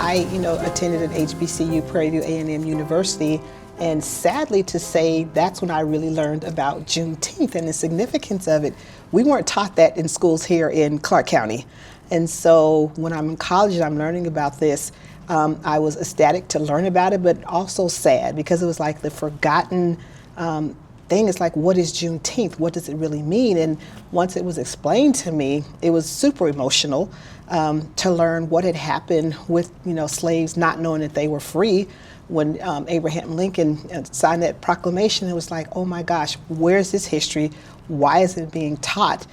I attended an HBCU, Prairie View A&M University, and sadly to say, that's when I really learned about Juneteenth and the significance of it. We weren't taught that in schools here in Clark County. And so when I'm in college and I'm learning about this, I was ecstatic to learn about it, but also sad because it was like the forgotten thing. It's like, what is Juneteenth? What does it really mean? And once it was explained to me, it was super emotional to learn what had happened with slaves not knowing that they were free. When Abraham Lincoln signed that proclamation, it was like, oh my gosh, where's this history? Why is it being taught?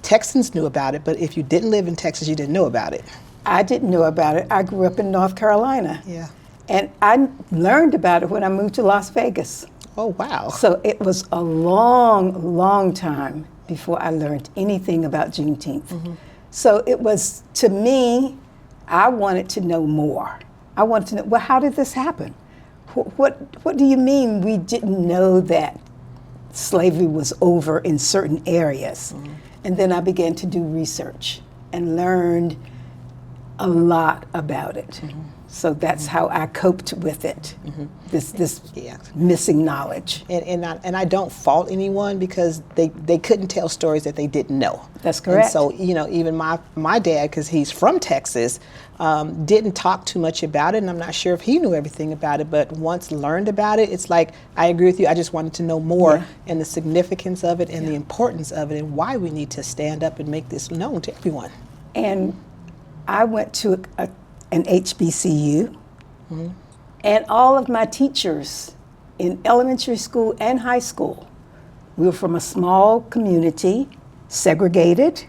Texans knew about it, but if you didn't live in Texas, you didn't know about it. I didn't know about it. I grew up in North Carolina. Yeah. And I learned about it when I moved to Las Vegas. Oh, wow. So it was a long, long time before I learned anything about Juneteenth. Mm-hmm. So it was, to me, I wanted to know more. I wanted to know, well, how did this happen? What do you mean we didn't know that slavery was over in certain areas? Mm-hmm. And then I began to do research and learned a lot about it. Mm-hmm. So that's how I coped with it, this missing knowledge. And I don't fault anyone because they couldn't tell stories that they didn't know. That's correct. And so, even my dad, because he's from Texas, didn't talk too much about it, and I'm not sure if he knew everything about it, but once learned about it, it's like, I agree with you, I just wanted to know more and the significance of it and the importance of it and why we need to stand up and make this known to everyone. And I went to an HBCU, and all of my teachers in elementary school and high school, we were from a small community, segregated,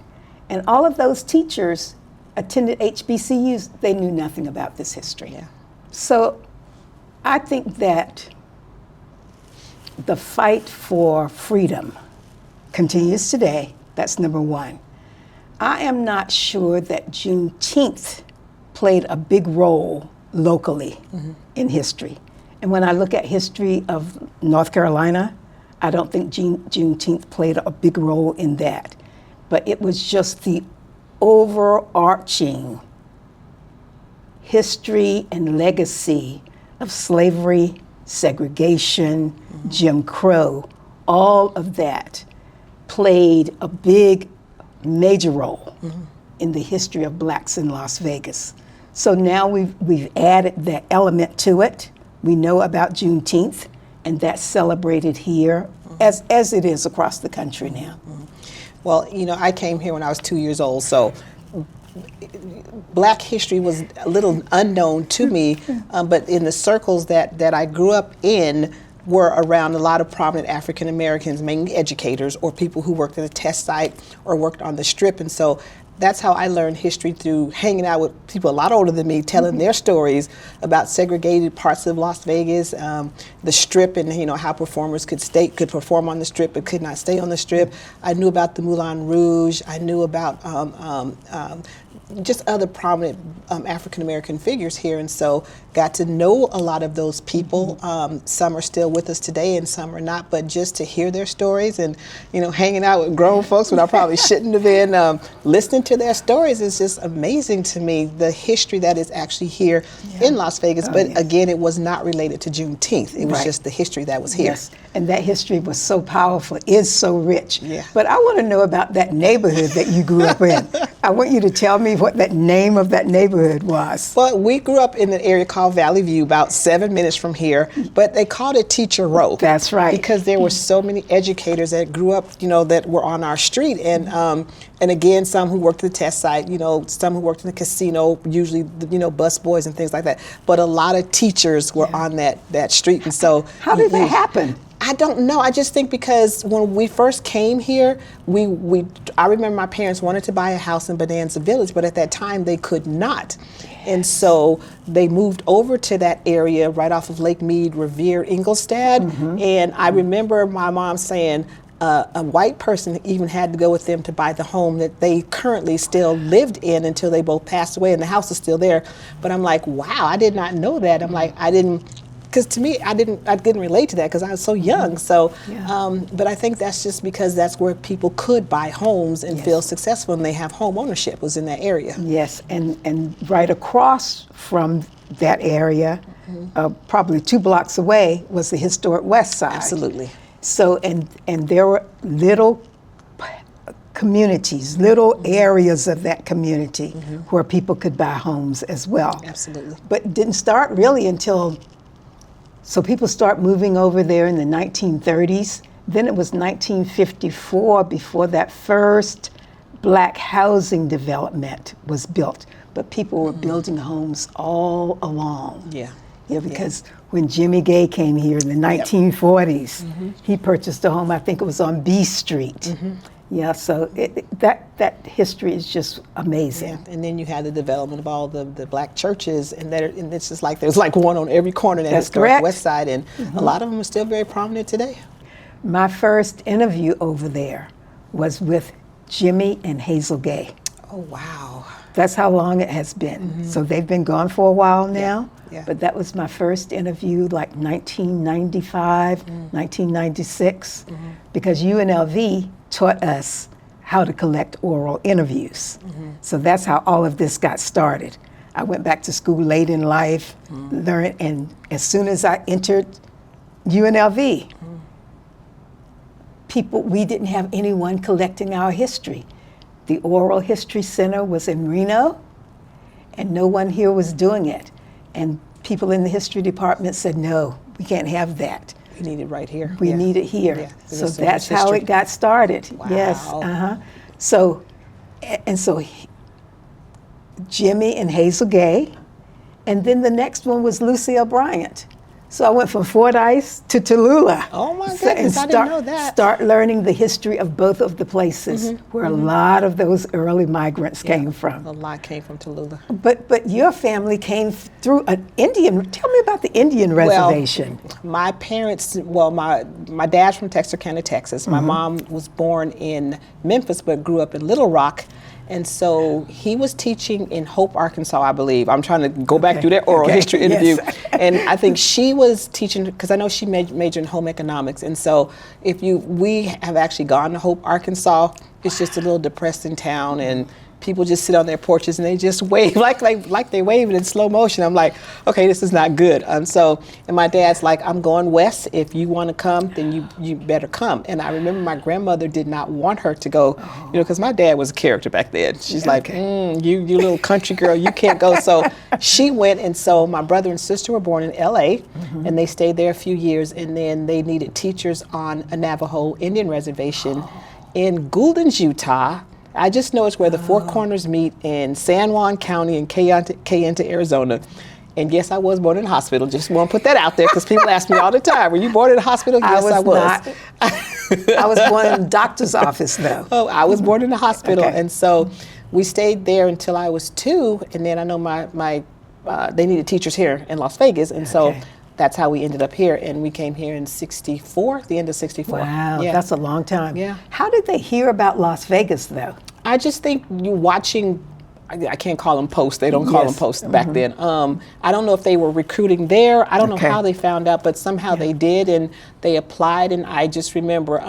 and all of those teachers attended HBCUs. They knew nothing about this history. Yeah. So I think that the fight for freedom continues today. That's number one. I am not sure that Juneteenth played a big role locally in history. And when I look at history of North Carolina, I don't think Juneteenth played a big role in that. But it was just the overarching history and legacy of slavery, segregation, Jim Crow, all of that played a big, major role in the history of blacks in Las Vegas. So now we've added that element to it. We know about Juneteenth, and that's celebrated here as it is across the country now. Well, I came here when I was 2 years old, so Black history was a little unknown to me, but in the circles that I grew up in were around a lot of prominent African Americans, mainly educators or people who worked at a test site or worked on the Strip. And so that's how I learned history, through hanging out with people a lot older than me, telling their stories about segregated parts of Las Vegas, the Strip, and how performers could perform on the Strip but could not stay on the Strip. I knew about the Moulin Rouge. I knew about just other prominent African American figures here, and so got to know a lot of those people. Some are still with us today, and some are not. But just to hear their stories, and hanging out with grown folks when I probably shouldn't have been, listening to their stories is just amazing to me. The history that is actually here in Las Vegas, but again, it was not related to Juneteenth. It was just the history that was here. Yes, and that history was so powerful, is so rich. Yeah. But I want to know about that neighborhood that you grew up in. I want you to tell me what that name of that neighborhood was. Well, we grew up in an area called Valley View, about 7 minutes from here, but they called it Teacher Row. That's right. Because there were so many educators that grew up, that were on our street, and again, some who worked at the test site, some who worked in the casino, usually, bus boys and things like that. But a lot of teachers were on that street, and so. How did that happen? I don't know. I just think because when we first came here, I remember my parents wanted to buy a house in Bonanza Village, but at that time they could not. And so they moved over to that area right off of Lake Mead, Revere, Ingolstadt. And I remember my mom saying a white person even had to go with them to buy the home that they currently still lived in until they both passed away, and the house is still there. But I'm like, wow, I did not know that. I'm like, I didn't because to me, I didn't relate to that because I was so young. So, Yeah. but I think that's just because that's where people could buy homes and Yes. feel successful, and they have home ownership was in that area. Yes, and right across from that area, probably 2 blocks away, was the historic West Side. Absolutely. So, and there were little communities, little areas of that community where people could buy homes as well. Absolutely. But it didn't start really until, so people start moving over there in the 1930s. Then it was 1954 before that first black housing development was built. But people were building homes all along. Yeah. Yeah, because when Jimmy Gay came here in the 1940s, he purchased a home, I think it was on B Street. Yeah, so that history is just amazing. Yeah. And then you had the development of all the black churches, and it's just like there's like one on every corner in that That's historic correct. West Side, and a lot of them are still very prominent today. My first interview over there was with Jimmy and Hazel Gay. Oh, wow. That's how long it has been. So they've been gone for a while now, Yeah. but that was my first interview, like 1995, 1996, because UNLV taught us how to collect oral interviews. So that's how all of this got started. I went back to school late in life, learned, and as soon as I entered UNLV, we didn't have anyone collecting our history. The Oral History Center was in Reno, and no one here was doing it. And people in the history department said, no, we can't have that. We need it right here. We need it here. Yeah. So There's that's much how history. it got started. Wow. Yes. So Jimmy and Hazel Gay, and then the next one was Lucille Bryant. So I went from Fordyce to Tallulah. Oh my goodness, I didn't know that. Start learning the history of both of the places where a lot of those early migrants came from. A lot came from Tallulah. But your family came through an Indian. Tell me about the Indian reservation. My parents, my dad's from Texarkana, Texas. My mom was born in Memphis but grew up in Little Rock. And so he was teaching in Hope, Arkansas, I believe. I'm trying to go back through that oral history interview. Yes. And I think she was teaching, because I know she majored in home economics. And so we have actually gone to Hope, Arkansas. It's just a little depressing town, and people just sit on their porches and they just wave like they wave in slow motion. I'm like, okay, this is not good. And my dad's like, I'm going west. If you want to come, then you better come. And I remember my grandmother did not want her to go, because my dad was a character back then. She's like, you little country girl, you can't go. So she went, and so my brother and sister were born in LA, and they stayed there a few years, and then they needed teachers on a Navajo Indian reservation in Gouldens, Utah. I just know it's where the Four Corners meet in San Juan County in Kayenta, Arizona. And yes, I was born in a hospital. Just want to put that out there because people ask me all the time, were you born in a hospital? Yes, I was. I was born in the doctor's office, though. Oh, I was born in a hospital. Okay. And so we stayed there until I was 2. And then I know they needed teachers here in Las Vegas. And so that's how we ended up here. And we came here in '64, the end of '64. Wow, Yeah. that's a long time. Yeah. How did they hear about Las Vegas, though? I just think you watching, I can't call them posts. They don't call them posts back then. I don't know if they were recruiting there. I don't know how they found out, but somehow they did, and they applied. And I just remember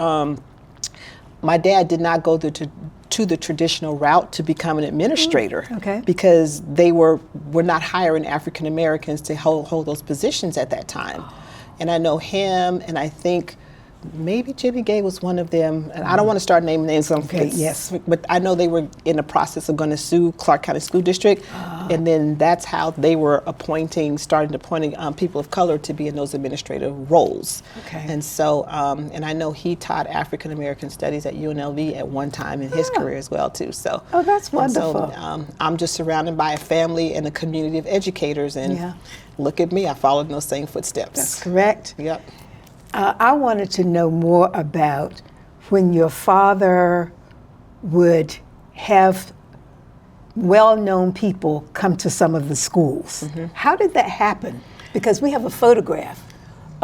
my dad did not go to the traditional route to become an administrator because they were not hiring African Americans to hold those positions at that time. And I know him, and I think maybe Jimmy Gay was one of them. And I don't want to start naming names, but I know they were in the process of going to sue Clark County School District, and then that's how they were starting appointing people of color to be in those administrative roles. And so, and I know he taught African American studies at UNLV at one time in his career as well too. So, that's wonderful. So, I'm just surrounded by a family and a community of educators, and look at me, I followed in those same footsteps. That's correct. Yep. I wanted to know more about when your father would have well-known people come to some of the schools. How did that happen? Because we have a photograph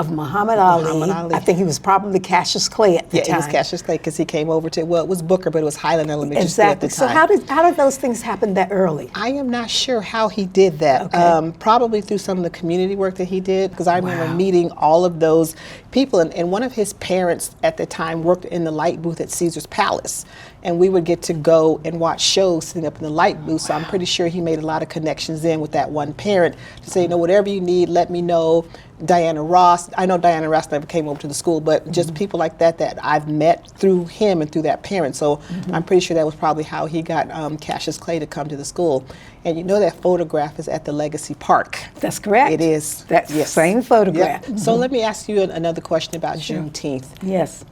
of Muhammad Ali. Muhammad Ali. I think he was probably Cassius Clay at the time. Yeah, it was Cassius Clay because he came over to, well, it was Booker, but it was Highland Elementary School at the Exactly. time. So how did those things happen that early? I am not sure how he did that. Okay. Probably through some of the community work that he did, because I remember Wow. meeting all of those people. And one of his parents at the time worked in the light booth at Caesar's Palace. And we would get to go and watch shows sitting up in the light booth. So I'm pretty sure he made a lot of connections in with that one parent to say, you know, whatever you need, let me know. Diana Ross, I know Diana Ross never came over to the school, but just people like that I've met through him and through that parent. So I'm pretty sure that was probably how he got Cassius Clay to come to the school. And you know that photograph is at the Legacy Park. That's correct. It is. That same photograph. Yep. So let me ask you another question about Juneteenth. Yes.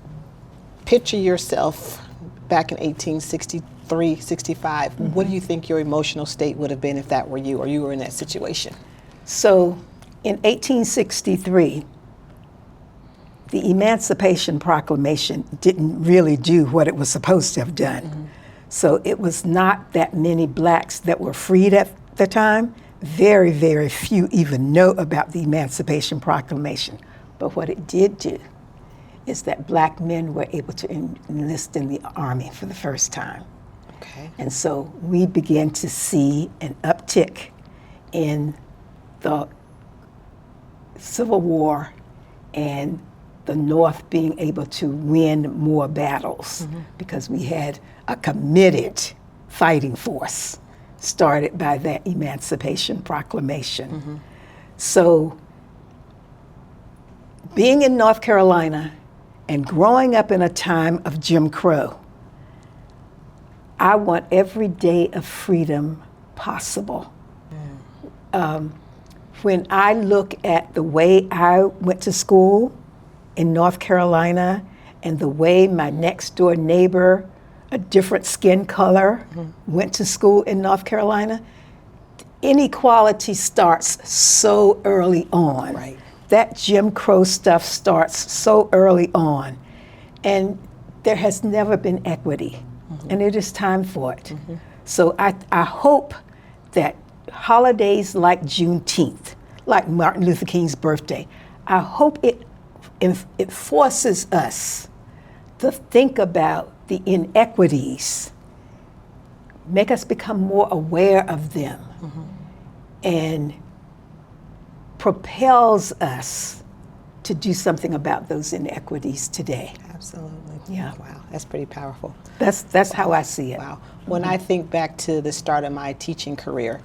Picture yourself back in 1863, 65. What do you think your emotional state would have been if that were you or you were in that situation? So in 1863, the Emancipation Proclamation didn't really do what it was supposed to have done. So it was not that many blacks that were freed at the time. Very, very few even know about the Emancipation Proclamation. But what it did do is that black men were able to enlist in the Army for the first time. Okay. And so we began to see an uptick in the Civil War and the North being able to win more battles because we had a committed fighting force started by that Emancipation Proclamation. So being in North Carolina and growing up in a time of Jim Crow, I want every day of freedom possible. When I look at the way I went to school in North Carolina and the way my next door neighbor, a different skin color, went to school in North Carolina, inequality starts so early on. Right. That Jim Crow stuff starts so early on. And there has never been equity. And it is time for it. So I hope that holidays like Juneteenth, like Martin Luther King's birthday, I hope it forces us to think about the inequities, make us become more aware of them, and propels us to do something about those inequities today. Absolutely. Yeah. Wow, that's pretty powerful. That's how I see it. Wow. When I think back to the start of my teaching career,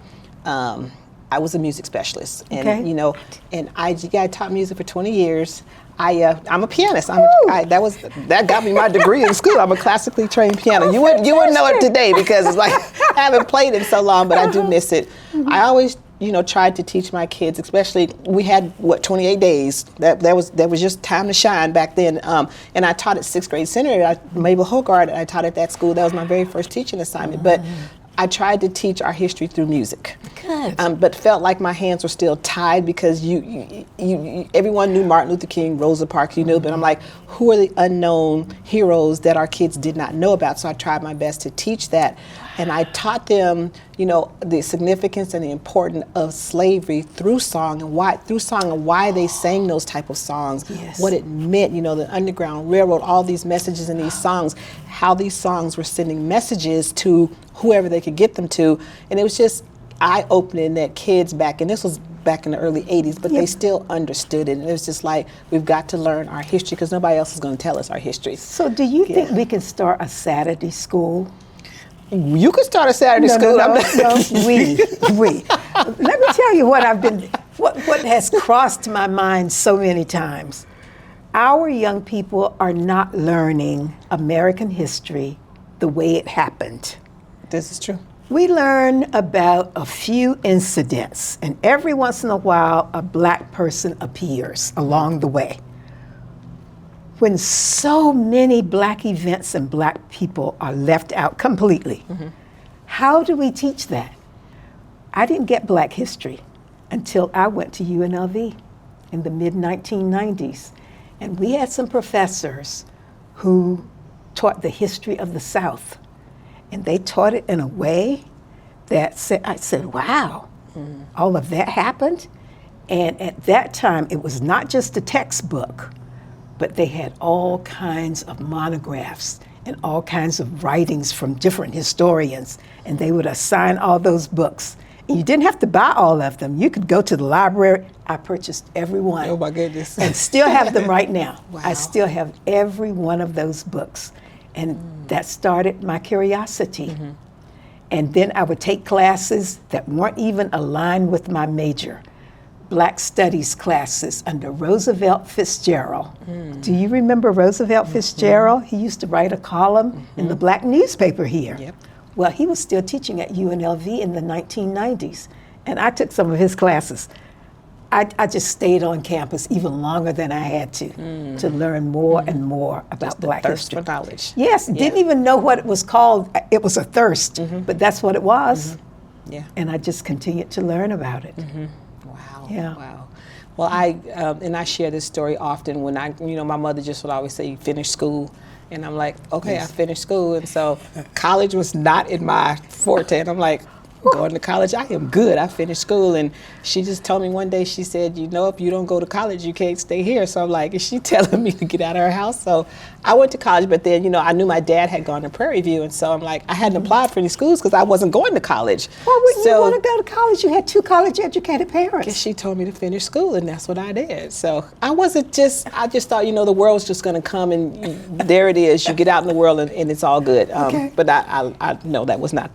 I was a music specialist, and Okay. you know, and I taught music for 20 years. I'm a pianist. That got me my degree in school. I'm a classically trained piano. You wouldn't know it today because it's like I haven't played it so long, but I do miss it. I always tried to teach my kids, especially we had 28 days. That was just time to shine back then. And I taught at 6th grade seminary at Mabel Hogard. I taught at that school. That was my very first teaching assignment. But I tried to teach our history through music. Good. But felt like my hands were still tied because everyone knew Martin Luther King, Rosa Parks, but I'm like, who are the unknown heroes that our kids did not know about? So I tried my best to teach that. And I taught them, the significance and the importance of slavery through song and why they sang those type of songs, Yes. what it meant, the Underground Railroad, all these messages in these songs, how these songs were sending messages to whoever they could get them to. And it was just eye-opening that kids and this was back in the early 80s, but they still understood it. And it was just like, we've got to learn our history because nobody else is going to tell us our history. So do you think we can start a Saturday school? You could start a Saturday school. No, we. Let me tell you what has crossed my mind so many times. Our young people are not learning American history the way it happened. This is true. We learn about a few incidents, and every once in a while, a black person appears along the way. When so many black events and black people are left out completely, how do we teach that? I didn't get black history until I went to UNLV in the mid-1990s. And we had some professors who taught the history of the South. And they taught it in a way that I said, wow, all of that happened? And at that time, it was not just a textbook, but they had all kinds of monographs and all kinds of writings from different historians, and they would assign all those books. And you didn't have to buy all of them. You could go to the library. I purchased every one. Oh my goodness. And still have them right now. Wow. I still have every one of those books. And that started my curiosity. And then I would take classes that weren't even aligned with my major. Black Studies classes under Roosevelt Fitzgerald. Do you remember Roosevelt Fitzgerald? He used to write a column in the black newspaper here. Yep. Well, he was still teaching at UNLV in the 1990s, and I took some of his classes. I just stayed on campus even longer than I had to learn more and more about Black Thirst history. for knowledge. Yes, didn't even know what it was called. It was a thirst, but that's what it was. Yeah. And I just continued to learn about it. Wow. Yeah. Wow. Well, I share this story often when my mother just would always say, finish school. And I'm like, okay, I finished school. And so college was not in my forte. And I'm like, going to college, I am good. I finished school. And she just told me one day, she said, if you don't go to college, you can't stay here. So I'm like, is she telling me to get out of her house? So I went to college, but then, I knew my dad had gone to Prairie View. And so I'm like, I hadn't applied for any schools because I wasn't going to college. Why wouldn't you want to go to college? You had two college-educated parents. She told me to finish school, and that's what I did. So I just thought, the world's just going to come, and there it is. You get out in the world, and it's all good. But I know that was not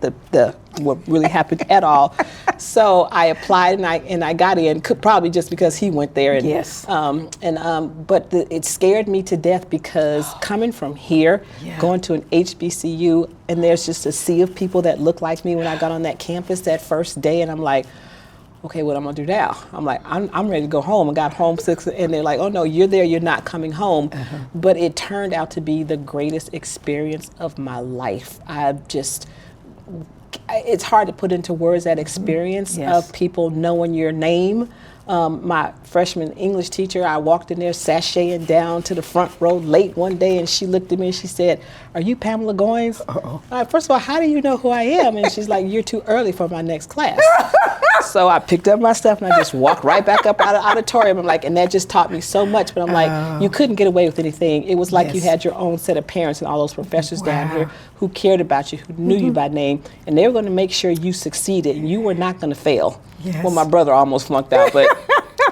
what really happened at all. So I applied, and I got in, probably just because he went there. And, yes. But it scared me to death because coming from here, going to an HBCU, and there's just a sea of people that look like me when I got on that campus that first day, and I'm like, okay, what am I gonna do now? I'm like, I'm ready to go home. I got homesick, and they're like, oh no, you're there, you're not coming home. But it turned out to be the greatest experience of my life. It's hard to put into words that experience of people knowing your name. My freshman English teacher, I walked in there sashaying down to the front row late one day, and she looked at me and she said, are you Pamela Goynes? First of all, how do you know who I am? And she's like, you're too early for my next class. So I picked up my stuff and I just walked right back up out of the auditorium. I'm like, and that just taught me so much. But I'm like, you couldn't get away with anything. It was like you had your own set of parents and all those professors down here who cared about you, who knew you by name, and they were going to make sure you succeeded and you were not going to fail. Well, my brother almost flunked out, but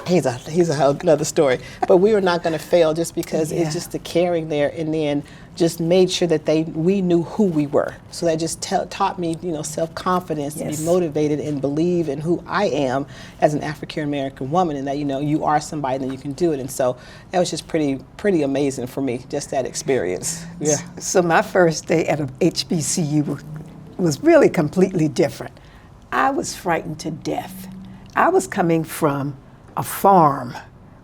he's another story. But we were not going to fail just because it's just the caring there, and then just made sure that we knew who we were. So that just taught me, self-confidence, to be motivated and believe in who I am as an African American woman, and that you are somebody and you can do it. And so that was just pretty amazing for me, just that experience. Yeah. So my first day at a HBCU was really completely different. I was frightened to death. I was coming from a farm.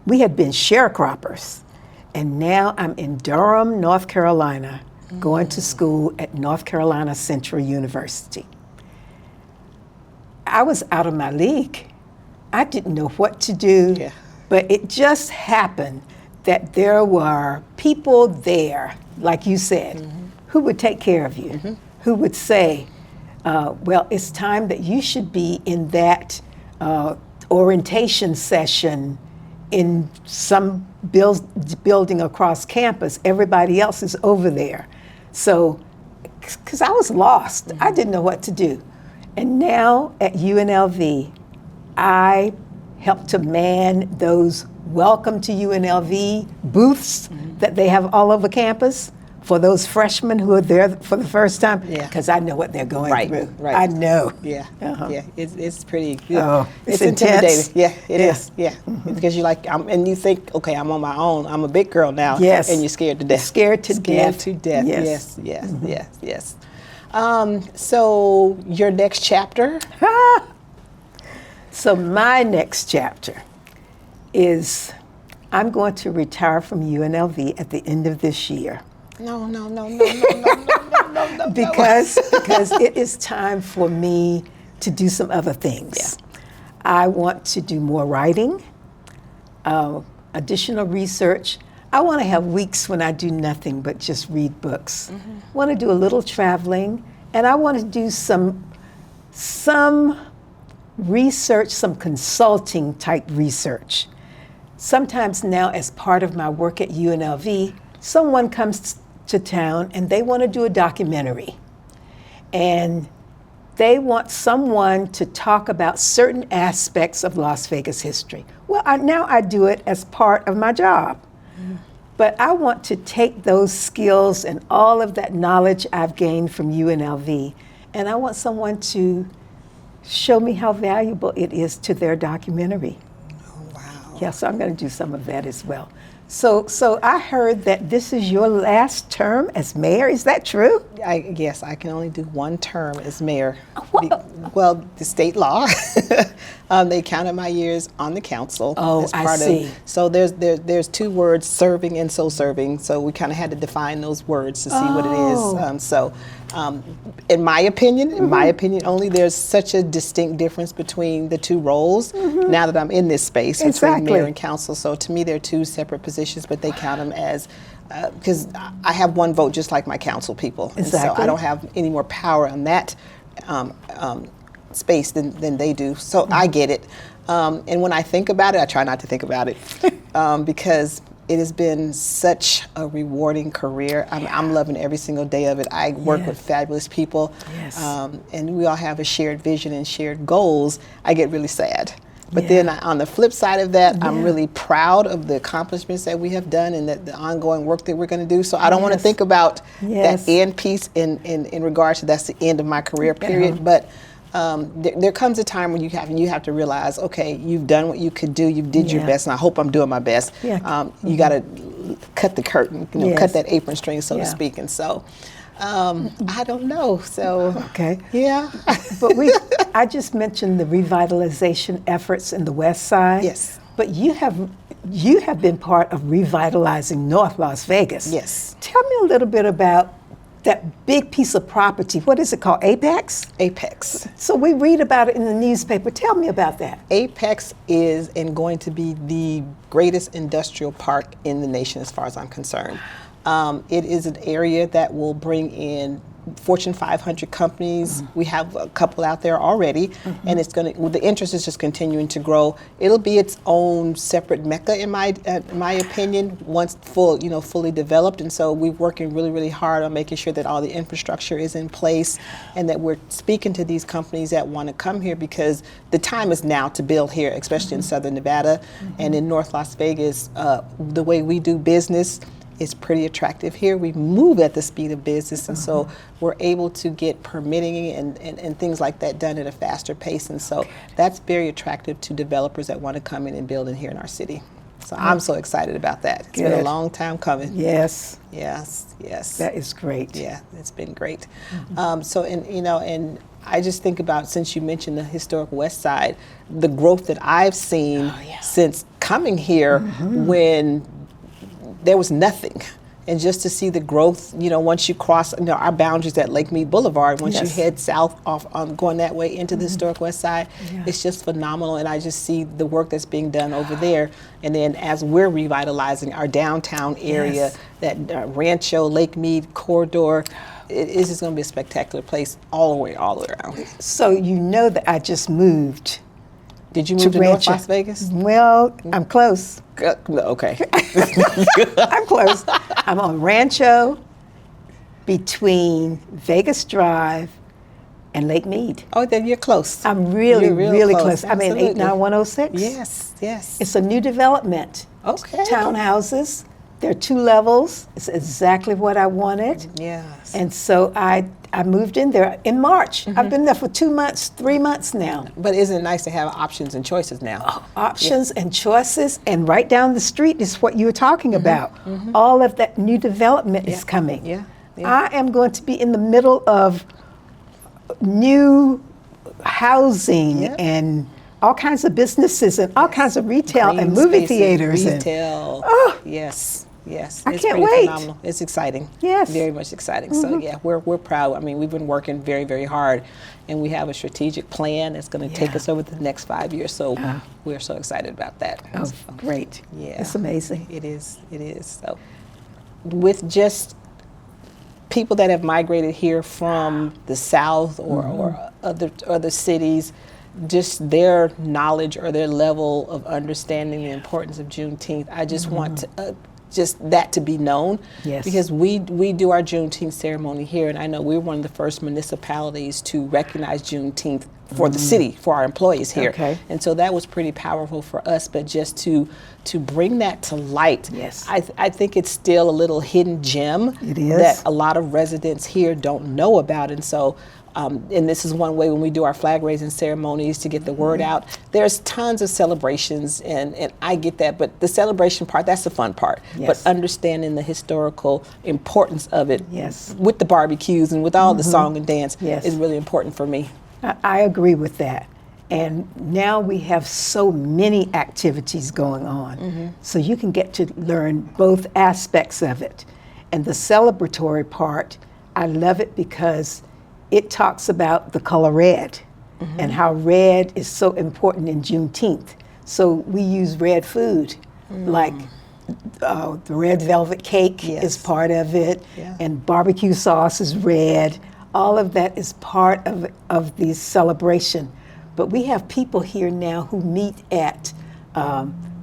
We had been sharecroppers. And now I'm in Durham, North Carolina, going to school at North Carolina Central University. I was out of my league. I didn't know what to do, but it just happened that there were people there, like you said, who would take care of you, who would say, well, it's time that you should be in that orientation session in some building across campus. Everybody else is over there. So, because I was lost, I didn't know what to do. And now at UNLV, I help to man those welcome to UNLV booths that they have all over campus for those freshmen who are there for the first time, because I know what they're going through. Right. I know. Yeah. Yeah. It's pretty. It's intimidating. Yeah, it is. Yeah. Because you're like, and you think, okay, I'm on my own. I'm a big girl now. Yes. And you're scared to death. Scared to death. Yes. Yes. So your next chapter? So my next chapter is I'm going to retire from UNLV at the end of this year. No. Because it is time for me to do some other things. I want to do more writing, additional research. I want to have weeks when I do nothing but just read books. I want to do a little traveling, and I want to do some research, some consulting type research. Sometimes now, as part of my work at UNLV, someone comes to town and they want to do a documentary. And they want someone to talk about certain aspects of Las Vegas history. Well, now I do it as part of my job. But I want to take those skills and all of that knowledge I've gained from UNLV, and I want someone to show me how valuable it is to their documentary. Oh, wow. Yeah, so I'm going to do some of that as well. So I heard that this is your last term as mayor. Is that true? Yes, I can only do one term as mayor. Well, the state law, they counted my years on the council. Oh, as I part see. So there's two words, serving and so serving. So we kind of had to define those words to see what it is. In my opinion only, there's such a distinct difference between the two roles now that I'm in this space between mayor and council. So to me, they're two separate positions, but they count them as, because I have one vote just like my council people. And so I don't have any more power on that space than they do. So I get it. And when I think about it, I try not to think about it because it has been such a rewarding career. I'm loving every single day of it. I work with fabulous people, and we all have a shared vision and shared goals. I get really sad. But then on the flip side of that, I'm really proud of the accomplishments that we have done and the ongoing work that we're going to do. So I don't want to think about that end piece in regards to that's the end of my career period. But there comes a time when you have to realize, okay, you've done what you could do, you did your best, and I hope I'm doing my best. You got to cut the curtain, cut that apron string, so to speak. And so I don't know. So but I just mentioned the revitalization efforts in the West Side. Yes. But you have been part of revitalizing North Las Vegas. Yes. Tell me a little bit about that big piece of property. What is it called? Apex? Apex. So we read about it in the newspaper. Tell me about that. Apex is and going to be the greatest industrial park in the nation as far as I'm concerned. It is an area that will bring in Fortune 500 companies. We have a couple out there already, and it's going to. The interest is just continuing to grow. It'll be its own separate mecca, in my opinion, once fully developed. And so we're working really, really hard on making sure that all the infrastructure is in place, and that we're speaking to these companies that want to come here because the time is now to build here, especially in Southern Nevada and in North Las Vegas. The way we do business is pretty attractive here. We move at the speed of business, and so we're able to get permitting and things like that done at a faster pace, and so that's very attractive to developers that want to come in and build in here in our city. So I'm so excited about that. It's been a long time coming. Yes. Yes. That is great. Yeah, it's been great. And I just think about, since you mentioned the historic West Side, the growth that I've seen since coming here when there was nothing. And just to see the growth, once you cross our boundaries at Lake Mead Boulevard, once you head south off going that way into the historic West Side, it's just phenomenal. And I just see the work that's being done over there. And then as we're revitalizing our downtown area, that Rancho, Lake Mead corridor, it's just going to be a spectacular place all the way around. So you know that I just moved. Did you move to North Las Vegas? Well, I'm close. Okay. I'm close. I'm on Rancho between Vegas Drive and Lake Mead. Oh, then you're close. I'm really close. I'm in Absolutely. 89106. Yes. It's a new development. Okay. Townhouses. There are 2 levels. It's exactly what I wanted. Yes. And so I moved in there in March. I've been there for 2 months, 3 months now. But isn't it nice to have options and choices now? Options and choices, and right down the street is what you were talking about. All of that new development is coming. Yeah. I am going to be in the middle of new housing and all kinds of businesses and all kinds of retail and movie theaters. Retail. Yes. I It's can't pretty wait. phenomenal. It's exciting. Yes. Very much exciting. So we're proud. I mean, we've been working very, very hard, and we have a strategic plan that's going to take us over the next 5 years. So we're so excited about that. Oh, great. Yeah. It's amazing. It is. So with just people that have migrated here from the South or other cities, just their knowledge or their level of understanding the importance of Juneteenth. I just want to, just that to be known, because we do our Juneteenth ceremony here, and I know we're one of the first municipalities to recognize Juneteenth for the city, for our employees here. And so that was pretty powerful for us, but just to bring that to light, I think it's still a little hidden gem that a lot of residents here don't know about. And so and this is one way when we do our flag raising ceremonies to get the word out. There's tons of celebrations, and I get that, but the celebration part, that's the fun part. But understanding the historical importance of it with the barbecues and with all the song and dance is really important for me. I agree with that. And now we have so many activities going on. So you can get to learn both aspects of it. And the celebratory part, I love it because it talks about the color red and how red is so important in Juneteenth. So we use red food, like the red velvet cake is part of it, and barbecue sauce is red. All of that is part of the celebration. But we have people here now who meet at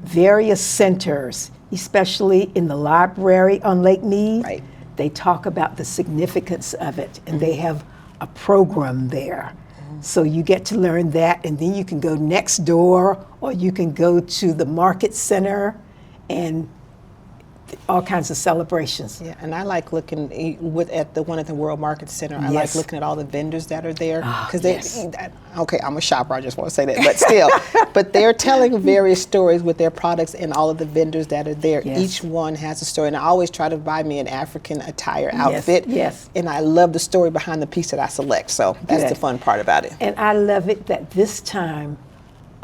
various centers, especially in the library on Lake Mead. They talk about the significance of it, and they have a program there. So you get to learn that, and then you can go next door, or you can go to the market center, and all kinds of celebrations. Yeah, and I like looking at the one at the World Market Center. I like looking at all the vendors that are there, because okay, I'm a shopper, I just want to say that, but still, but they're telling various stories with their products, and all of the vendors that are there, each one has a story. And I always try to buy me an African attire outfit, and I love the story behind the piece that I select, so that's the fun part about it. And I love it that this time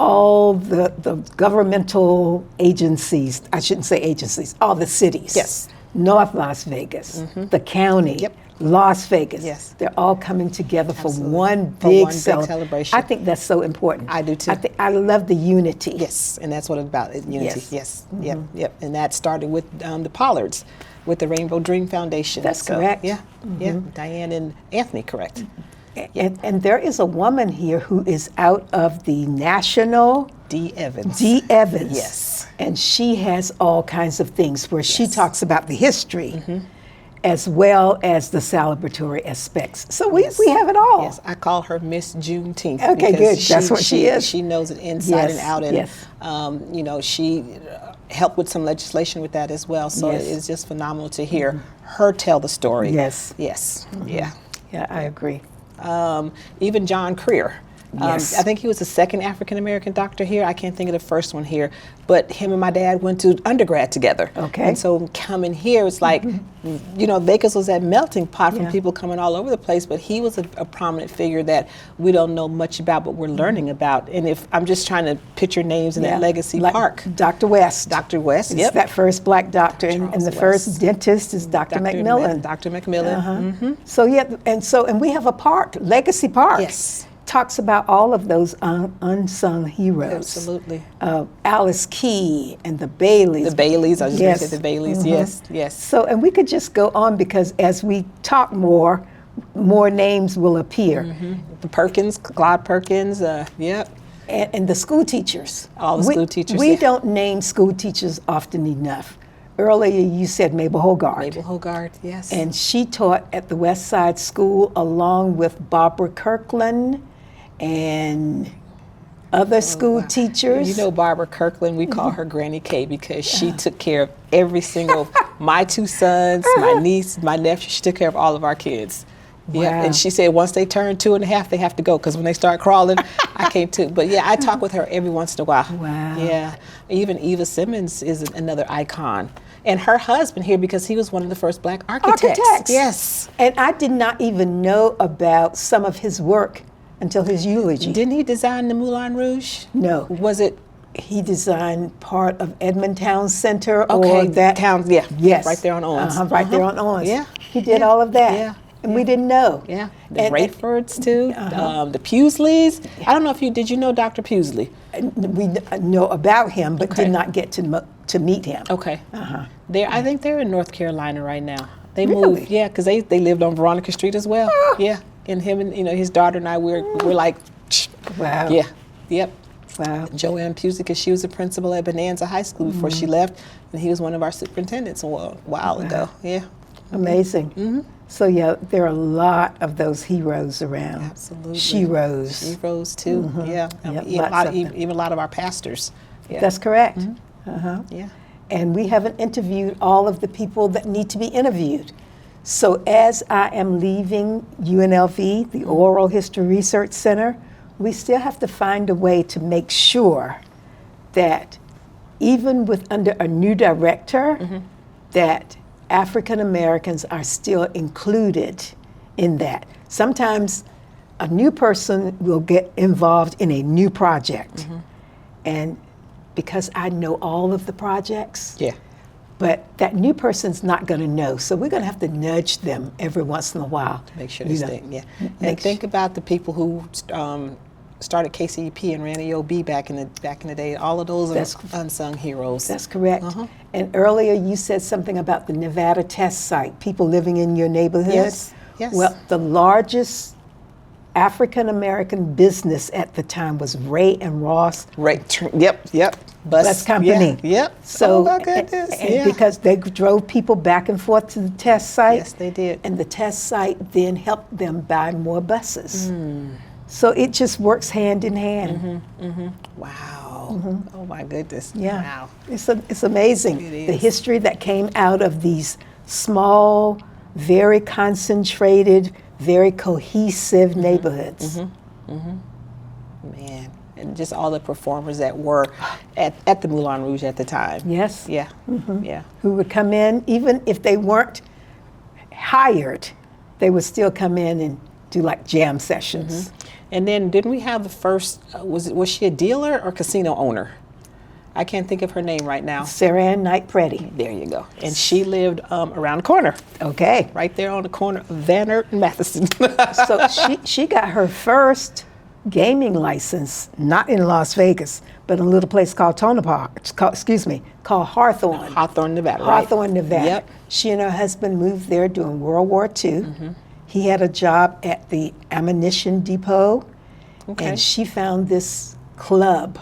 all the governmental agencies, I shouldn't say agencies, all the cities, North Las Vegas, the county, Las Vegas, they're all coming together for one big celebration. I think that's so important. I do too. I love the unity. Yes, and that's what it's about, is unity. Yep. And that started with the Pollards, with the Rainbow Dream Foundation. That's correct. Yeah, Diane and Anthony, correct. And there is a woman here who is out of the National D. Evans. D. Evans. Yes. And she has all kinds of things where she talks about the history as well as the celebratory aspects. So we have it all. Yes, I call her Miss Juneteenth. Okay, good. That's what she is. She knows it inside and out. And, you know, she helped with some legislation with that as well. So it's just phenomenal to hear her tell the story. Yes. Yeah, I agree. Even John Creer. I think he was the second African-American doctor here. I can't think of the first one here, but him and my dad went to undergrad together. And so coming here, it's like, you know, Vegas was that melting pot from people coming all over the place, but he was a prominent figure that we don't know much about, but we're learning about. And if I'm just trying to picture names in that Legacy Park. Dr. West. Dr. West, is that first black doctor, and the first dentist is Dr. McMillan. Dr. McMillan. So and we have a park, Legacy Park. Talks about all of those unsung heroes. Absolutely. Alice Key and the Baileys. The Baileys, I was just going to say the Baileys, yes. So, and we could just go on, because as we talk more names will appear. The Perkins, Claude Perkins, And the school teachers. All the school teachers. We don't name school teachers often enough. Earlier you said Mabel Hogard. Mabel Hogard, yes. And she taught at the West Side School along with Barbara Kirkland and other school teachers. You know Barbara Kirkland, we call her Granny K, because she took care of every single, my two sons, my niece, my nephew, she took care of all of our kids. And she said once they turn 2.5, they have to go, because when they start crawling, I can't too. But I talk with her every once in a while. Even Eva Simmons is another icon. And her husband here, because he was one of the first black architects. Yes. And I did not even know about some of his work until his eulogy. Didn't he design the Moulin Rouge? No. Was it? He designed part of Edmond Town Center or that town. Yes. Right there on Owens. Right there on Owens. Yeah. He did all of that. And we didn't know. The Rayfords too. The Pusleys. I don't know if did you know Dr. Pusley? We know about him, but did not get to meet him. I think they're in North Carolina right now. They moved, because they lived on Veronica Street as well. And him and his daughter and I, we're like Wow. Yeah. Yep. Wow. Joanne Pusick, she was a principal at Bonanza High School before she left, and he was one of our superintendents a while ago. Yeah. Amazing. So yeah, there are a lot of those heroes around. Absolutely. Sheroes. Sheroes too. Yeah. Yep, Even a lot of our pastors. Yeah. That's correct. Yeah. And we haven't interviewed all of the people that need to be interviewed. So as I am leaving UNLV, the Oral History Research Center, we still have to find a way to make sure that even with under a new director, that African Americans are still included in that. Sometimes a new person will get involved in a new project. And because I know all of the projects, but that new person's not going to know. So we're going to have to nudge them every once in a while. Make sure they stay. Yeah. And think about the people who started KCEP and ran AOB back in the day. All of those are unsung heroes. That's correct. And earlier you said something about the Nevada test site, people living in your neighborhood. Yes. Well, the largest African American business at the time was Ray and Ross. Yep. Bus company. Yep. So, oh my goodness. And because they drove people back and forth to the test site. Yes, they did. And the test site then helped them buy more buses. So it just works hand in hand. Wow. Oh my goodness. Yeah. Wow. It's amazing. It The is. history that came out of these small, very concentrated, very cohesive neighborhoods. Man. And just all the performers that were at the Moulin Rouge at the time. Yes. Yeah. Yeah. Who would come in, even if they weren't hired, they would still come in and do like jam sessions. And then didn't we have the first, was she a dealer or casino owner? I can't think of her name right now. Sarah Ann Knight Preddy. There you go. And she lived around the corner. Okay. Right there on the corner of Van Nert and Matheson. So she got her first gaming license, not in Las Vegas, but in a little place called called Hawthorne. Hawthorne, Nevada, right? Hawthorne, Nevada. Yep. She and her husband moved there during World War II. He had a job at the ammunition depot, and she found this club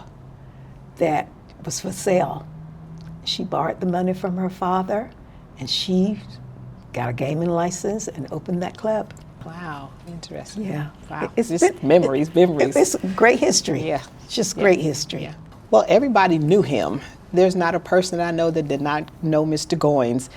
that was for sale. She borrowed the money from her father, and she got a gaming license and opened that club. Wow, interesting. Yeah. Wow. Just memories. It's great history. Yeah. It's just great history. Yeah. Well, everybody knew him. There's not a person I know that did not know Mr. Goynes.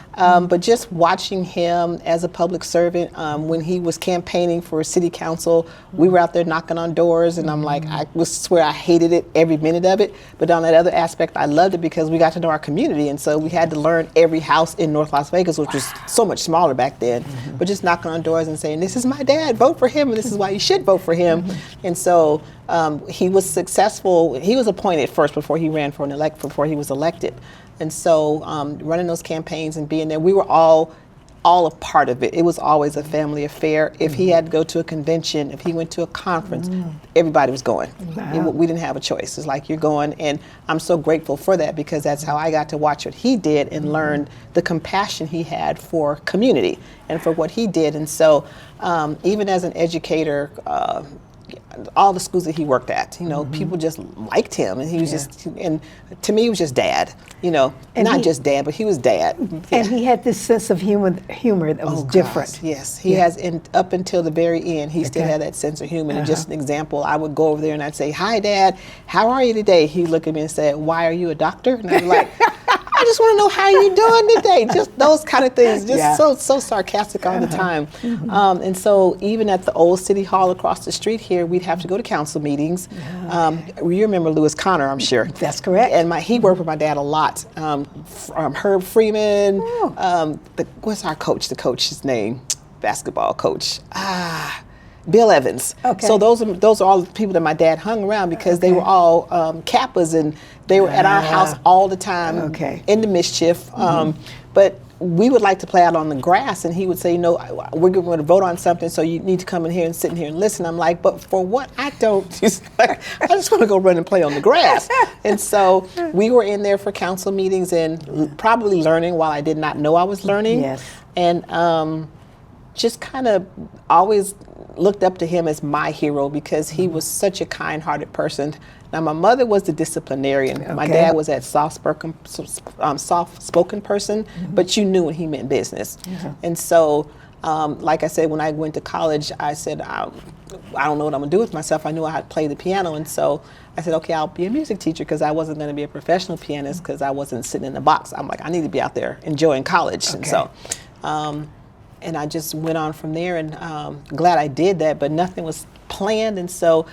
But just watching him as a public servant, when he was campaigning for city council, we were out there knocking on doors, and I'm like, I swear I hated it every minute of it. But on that other aspect, I loved it because we got to know our community, and so we had to learn every house in North Las Vegas, which was so much smaller back then. But just knocking on doors and saying, this is my dad, vote for him, and this is why you should vote for him. And so he was successful. He was appointed first before he ran for before he was elected. And so running those campaigns and being there, we were all a part of it. It was always a family affair. If he had to go to a convention, if he went to a conference, everybody was going. Wow. We didn't have a choice. It's like, you're going, and I'm so grateful for that because that's how I got to watch what he did and learn the compassion he had for community and for what he did. And so even as an educator, all the schools that he worked at, people just liked him, and he was just, and to me, he was just dad, and not just dad, but he was dad. And he had this sense of humor that was different. Gosh, yes, he has, up until the very end, he still had that sense of humor. And just an example, I would go over there and I'd say, "Hi, Dad, how are you today?" He'd look at me and say, "Why are you a doctor?" And I'd be like, "I just want to know how you doing today." Just those kind of things, just so sarcastic all the time. And so even at the old city hall across the street here, we'd have to go to council meetings. You remember Lewis Connor, I'm sure. That's correct. And he worked with my dad a lot. Herb Freeman, what's our coach? The coach's name, basketball coach. Bill Evans. Okay. So those are all the people that my dad hung around because they were all Kappas, and they were at our house all the time in the mischief. But we would like to play out on the grass, and he would say, we're going to vote on something, so you need to come in here and sit in here and listen. I'm like, but for what? I just want to go run and play on the grass. And so we were in there for council meetings and probably learning while I did not know I was learning. Yes. And just kind of always looked up to him as my hero because he was such a kind-hearted person. Now, my mother was the disciplinarian. Okay. My dad was that soft-spoken person, but you knew when he meant business. And so, like I said, when I went to college, I said, I don't know what I'm gonna do with myself. I knew I had to play the piano, and so I said, okay, I'll be a music teacher because I wasn't gonna be a professional pianist because I wasn't sitting in the box. I'm like, I need to be out there enjoying college. Okay. And so, and I just went on from there, and glad I did that, but nothing was planned. And so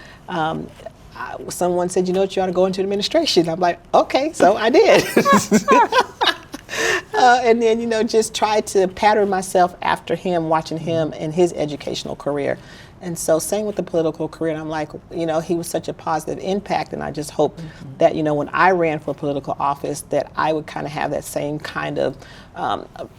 someone said, you know what, you ought to go into administration. I'm like, okay, so I did. And then, you know, just tried to pattern myself after him, watching him and his educational career. And so same with the political career. And I'm like, you know, he was such a positive impact. And I just hope that, you know, when I ran for political office, that I would kind of have that same kind of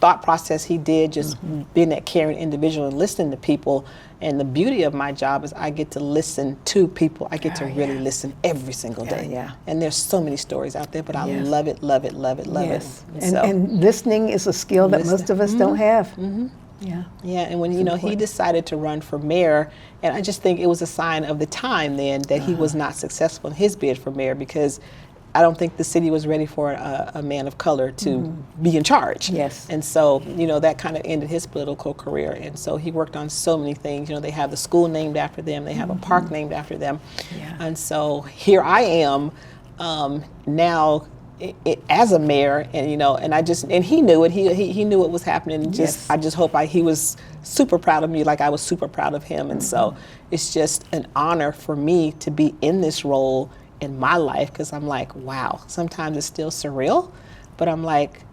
thought process he did, just being that caring individual and listening to people. And the beauty of my job is I get to listen to people. I get to really listen every single day. And there's so many stories out there, but I love it, love it, love it, love it. And listening is a skill that most of us don't have. Yeah. Yeah, and when, you know, he decided to run for mayor, and I just think it was a sign of the time then that he was not successful in his bid for mayor because I don't think the city was ready for a man of color to be in charge. Yes. And so, you know, that kind of ended his political career. And so he worked on so many things. You know, they have the school named after them. They have a park named after them. And so here I am now as a mayor, and you know, and he knew it. He knew what was happening. And I just hope he was super proud of me, like I was super proud of him. And so it's just an honor for me to be in this role in my life because I'm like, wow. Sometimes it's still surreal, but I'm like,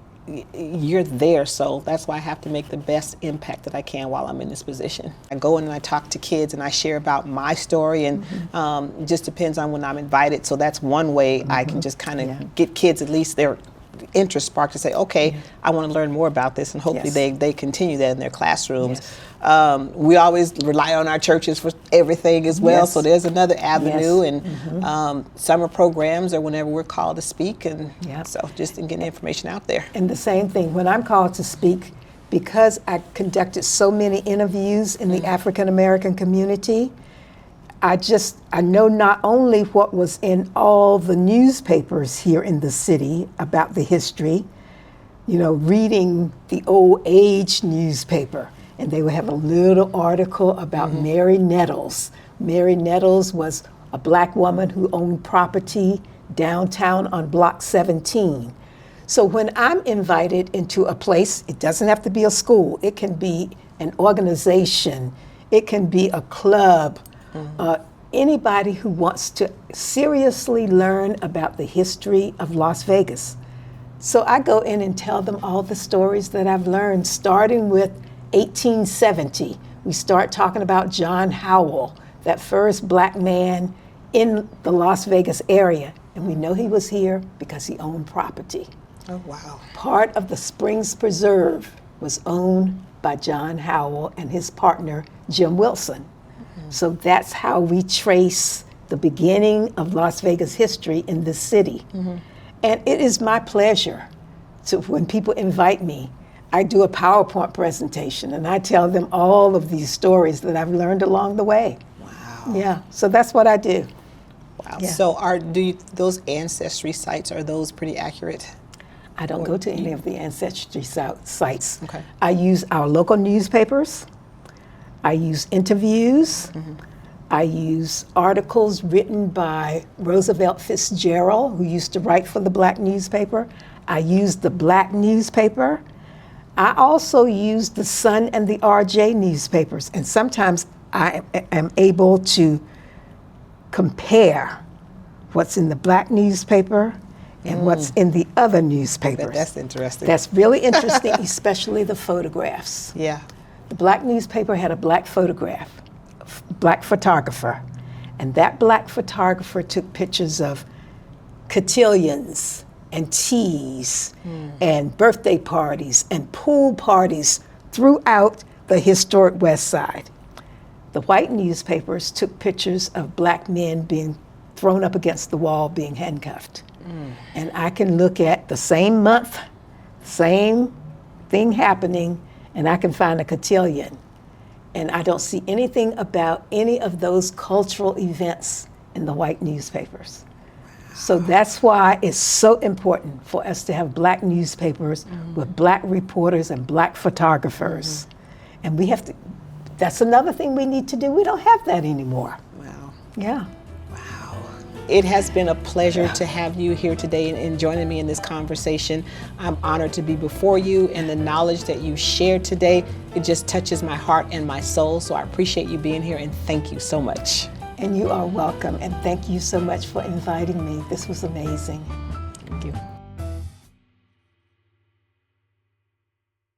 you're there, so that's why I have to make the best impact that I can while I'm in this position. I go in and I talk to kids and I share about my story, and it just depends on when I'm invited. So that's one way I can just kind of get kids at least their interest sparked to say, okay, I want to learn more about this, and hopefully they continue that in their classrooms. We always rely on our churches for everything as well, so there's another avenue, and summer programs or whenever we're called to speak, and so just in getting information out there. And the same thing, when I'm called to speak, because I conducted so many interviews in the African American community, I know not only what was in all the newspapers here in the city about the history, you know, reading the Old Age newspaper, and they would have a little article about Mary Nettles. Mary Nettles was a black woman who owned property downtown on Block 17. So when I'm invited into a place, it doesn't have to be a school, it can be an organization, it can be a club, anybody who wants to seriously learn about the history of Las Vegas. So I go in and tell them all the stories that I've learned, starting with 1870. We start talking about John Howell, that first black man in the Las Vegas area. And we know he was here because he owned property. Oh, wow. Part of the Springs Preserve was owned by John Howell and his partner, Jim Wilson. So that's how we trace the beginning of Las Vegas history in this city. And it is my pleasure to, when people invite me, I do a PowerPoint presentation and I tell them all of these stories that I've learned along the way. Wow. Yeah, so that's what I do. Wow. Yeah. So those ancestry sites, are those pretty accurate? I don't go to any of the ancestry sites. Okay. I use our local newspapers. I use interviews. I use articles written by Roosevelt Fitzgerald, who used to write for the black newspaper. I use the black newspaper. I also use the Sun and the RJ newspapers. And sometimes I am able to compare what's in the black newspaper and what's in the other newspapers. That's interesting. That's really interesting, especially the photographs. Yeah. The black newspaper had a black photograph, black photographer, and that black photographer took pictures of cotillions and teas and birthday parties and pool parties throughout the historic West Side. The white newspapers took pictures of black men being thrown up against the wall, being handcuffed. And I can look at the same month, same thing happening, and I can find a cotillion And I don't see anything about any of those cultural events in the white newspapers. So that's why it's so important for us to have black newspapers with black reporters and black photographers. And we have to, that's another thing we need to do. We don't have that anymore. Wow. Yeah. It has been a pleasure to have you here today and joining me in this conversation. I'm honored to be before you, and the knowledge that you shared today, it just touches my heart and my soul. So I appreciate you being here, and thank you so much. And you are welcome, and thank you so much for inviting me. This was amazing. Thank you.